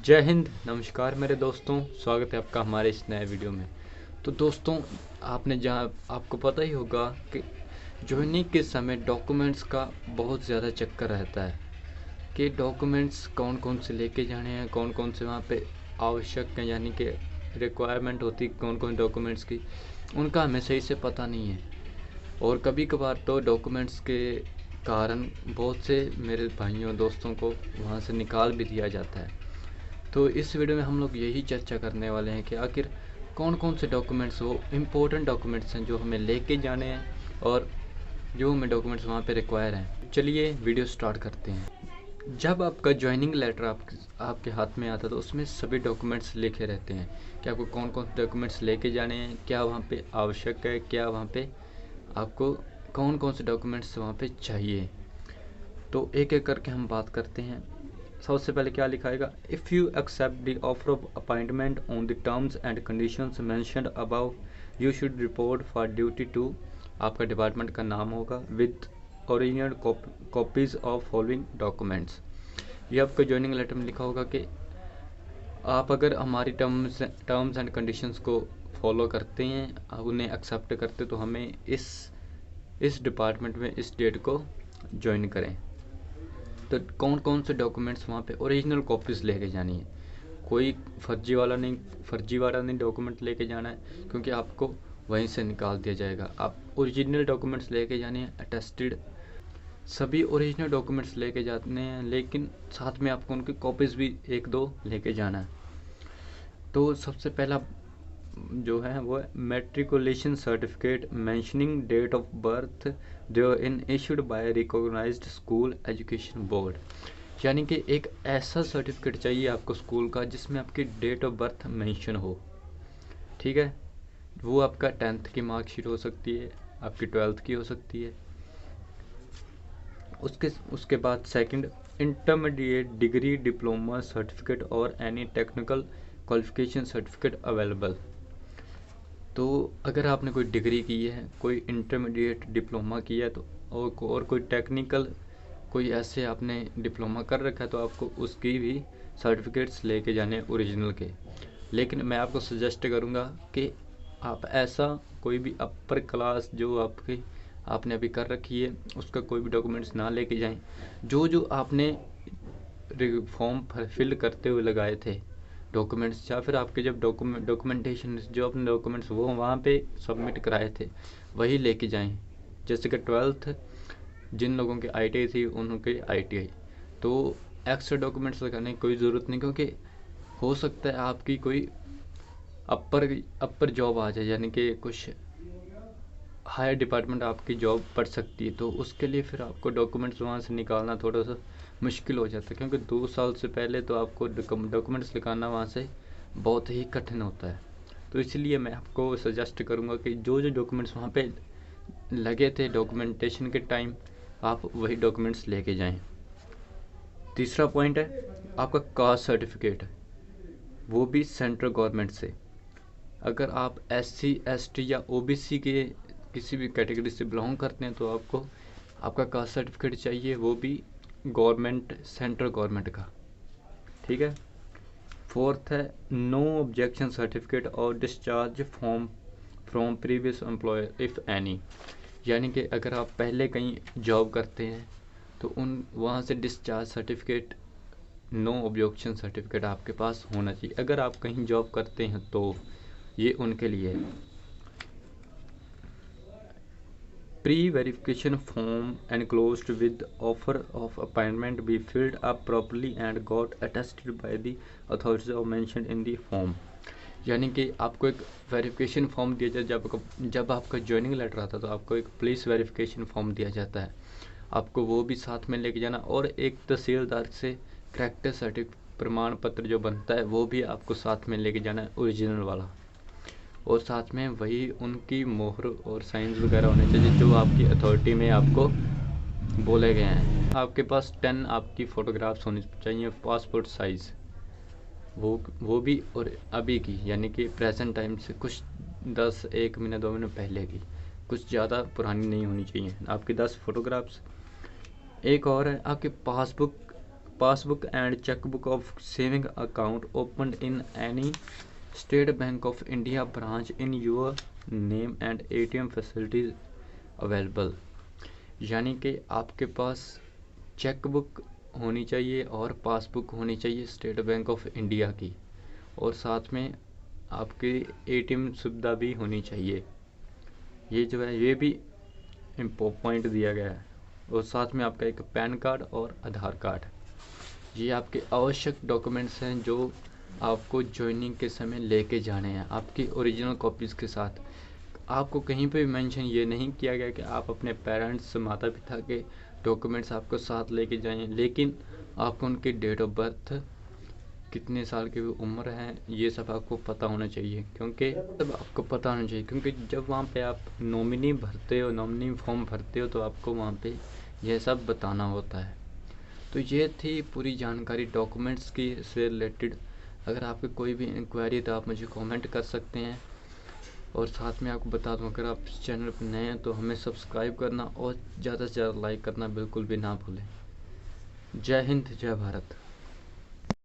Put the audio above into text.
जय हिंद, नमस्कार मेरे दोस्तों। स्वागत है आपका हमारे इस नए वीडियो में। तो दोस्तों, आपको पता ही होगा कि ज्वाइनिंग के समय डॉक्यूमेंट्स का बहुत ज़्यादा चक्कर रहता है कि डॉक्यूमेंट्स कौन कौन से लेके जाने हैं, कौन कौन से वहाँ पे आवश्यक हैं, यानी कि रिक्वायरमेंट होती कौन कौन डॉक्यूमेंट्स की, उनका हमें सही से पता नहीं है। और कभी कभार तो डॉक्यूमेंट्स के कारण बहुत से मेरे भाइयों दोस्तों को वहाँ से निकाल भी दिया जाता है। तो इस वीडियो में हम लोग यही चर्चा करने वाले हैं कि आखिर कौन कौन से डॉक्यूमेंट्स वो इम्पोर्टेंट डॉक्यूमेंट्स हैं जो हमें लेके जाने हैं और जो हमें डॉक्यूमेंट्स वहाँ पे रिक्वायर हैं। चलिए वीडियो स्टार्ट करते हैं। जब आपका ज्वाइनिंग लेटर आपके हाथ में आता है तो उसमें सभी डॉक्यूमेंट्स लिखे रहते हैं कि आपको कौन कौन से डॉक्यूमेंट्स लेके जाने हैं, क्या वहाँ पे आवश्यक है, क्या वहाँ पे आपको कौन कौन से डॉक्यूमेंट्स वहाँ पे चाहिए। तो एक एक करके हम बात करते हैं। सबसे पहले क्या लिखाएगा, if you accept the offer of appointment on the terms and conditions mentioned above you should report for duty to, आपका डिपार्टमेंट का नाम होगा, with original copies of following documents. ये आपका ज्वाइनिंग लेटर में लिखा होगा कि आप अगर हमारी टर्म्स एंड कंडीशंस को फॉलो करते हैं, उन्हें एक्सेप्ट करते, तो हमें इस डिपार्टमेंट में इस डेट को ज्वाइन करें। तो कौन कौन से डॉक्यूमेंट्स वहाँ पे ओरिजिनल कॉपीज़ लेके जानी है। कोई फर्जी वाला नहीं डॉक्यूमेंट लेके जाना है, क्योंकि आपको वहीं से निकाल दिया जाएगा। आप ओरिजिनल डॉक्यूमेंट्स लेके जाने हैं, अटेस्टेड सभी ओरिजिनल डॉक्यूमेंट्स लेके जाने हैं, लेकिन साथ में आपको उनकी कॉपीज़ भी एक दो लेके जाना है। तो सबसे पहला जो है वो है matriculation certificate mentioning date of birth there in issued by recognised school education board. यानी कि एक ऐसा सर्टिफिकेट चाहिए आपको स्कूल का जिसमें आपकी डेट ऑफ बर्थ मेंशन हो। ठीक है, वो आपका 10th की मार्कशीट हो सकती है, आपकी 12th की हो सकती है। उसके बाद second, intermediate degree, diploma certificate और any technical qualification certificate available. तो अगर आपने कोई डिग्री की है, कोई इंटरमीडिएट डिप्लोमा किया है, तो और कोई टेक्निकल कोई ऐसे आपने डिप्लोमा कर रखा है, तो आपको उसकी भी सर्टिफिकेट्स लेके जाने ओरिजिनल के। लेकिन मैं आपको सजेस्ट करूँगा कि आप ऐसा कोई भी अपर क्लास जो आपने अभी कर रखी है उसका कोई भी डॉक्यूमेंट्स ना लेके जाएं। जो आपने फॉर्म फिल करते हुए लगाए थे डॉक्यूमेंट्स, या फिर आपके जब डॉक्यूमेंटेशन जो अपने डॉक्यूमेंट्स वो वहाँ पे सबमिट कराए थे वही लेके जाएं। जैसे कि 12th जिन लोगों की ITI थी उनके ITI, तो एक्स्ट्रा डॉक्यूमेंट्स लगाने की कोई ज़रूरत नहीं, क्योंकि हो सकता है आपकी कोई अपर जॉब आ जाए, यानी कि कुछ हायर डिपार्टमेंट आपकी जॉब पड़ सकती है। तो उसके लिए फिर आपको डॉक्यूमेंट्स वहाँ से निकालना थोड़ा सा मुश्किल हो जाता है, क्योंकि 2 साल से पहले तो आपको डॉक्यूमेंट्स निकालना वहाँ से बहुत ही कठिन होता है। तो इसलिए मैं आपको सजेस्ट करूँगा कि जो डॉक्यूमेंट्स वहाँ पे लगे थे डॉक्यूमेंटेशन के टाइम, आप वही डॉक्यूमेंट्स लेके जाएं। तीसरा पॉइंट है आपका कास्ट सर्टिफिकेट, वो भी सेंट्रल गवर्नमेंट से। अगर आप SC ST या OBC के किसी भी कैटेगरी से बिलोंग करते हैं तो आपको आपका कास्ट सर्टिफिकेट चाहिए, वो भी सेंट्रल गवर्नमेंट का। ठीक है। फोर्थ है नो ऑब्जेक्शन सर्टिफिकेट और discharge from previous employer if any. यानी कि अगर आप पहले कहीं जॉब करते हैं तो वहाँ से discharge certificate, no objection certificate आपके पास होना चाहिए। अगर आप कहीं जॉब करते हैं तो ये उनके लिए है। Pre verification form enclosed with offer of appointment be filled up properly and got attested by the authorities of mentioned in the form. यानी कि आपको एक वेरिफिकेशन फॉर्म दिया जाता है। जब आपका ज्वाइनिंग लेटर आता है तो आपको एक पुलिस वेरिफिकेशन फॉर्म दिया जाता है, आपको वो भी साथ में लेके जाना, और एक तहसीलदार से करेक्टर सर्टिफिकेट प्रमाण पत्र जो बनता है वो भी आपको साथ में लेके जाना है, ओरिजिनल वाला। और साथ में वही उनकी मोहर और साइंस वगैरह होने चाहिए जो आपकी अथॉरिटी में आपको बोले गए हैं। आपके पास 10 आपकी फ़ोटोग्राफ्स होनी चाहिए पासपोर्ट साइज़, वो भी, और अभी की यानी कि प्रेजेंट टाइम से कुछ 1 महीने 2 महीने पहले की, कुछ ज़्यादा पुरानी नहीं होनी चाहिए आपकी 10 फ़ोटोग्राफ्स। एक और है आपकी passbook passbook and chequebook of saving account open in any state bank of India branch in your name and ATM facilities available. यानी कि आपके पास चेकबुक होनी चाहिए और पासबुक होनी चाहिए स्टेट बैंक ऑफ इंडिया की, और साथ में आपकी ATM सुविधा भी होनी चाहिए। ये जो है ये भी पॉइंट दिया गया है। और साथ में आपका एक पैन कार्ड और आधार कार्ड, ये आपके आवश्यक डॉक्यूमेंट्स हैं जो आपको ज्वाइनिंग के समय लेके जाने हैं आपकी ओरिजिनल कॉपीज़ के साथ। आपको कहीं पे भी मेंशन ये नहीं किया गया कि आप अपने पेरेंट्स माता पिता के डॉक्यूमेंट्स आपको साथ लेके जाएं, लेकिन आपको उनकी डेट ऑफ बर्थ, कितने साल की उम्र है, ये सब आपको पता होना चाहिए। क्योंकि सब आपको पता होना चाहिए क्योंकि जब वहाँ पे आप नॉमिनी भरते हो, नॉमिनी फॉर्म भरते हो, तो आपको वहाँ पे यह सब बताना होता है। तो ये थी पूरी जानकारी डॉक्यूमेंट्स की से रिलेटेड। अगर आपकी कोई भी इंक्वायरी तो आप मुझे कमेंट कर सकते हैं। और साथ में आपको बता दूं, अगर आप इस चैनल पर नए हैं तो हमें सब्सक्राइब करना और ज़्यादा से ज़्यादा लाइक करना बिल्कुल भी ना भूलें। जय हिंद, जय भारत।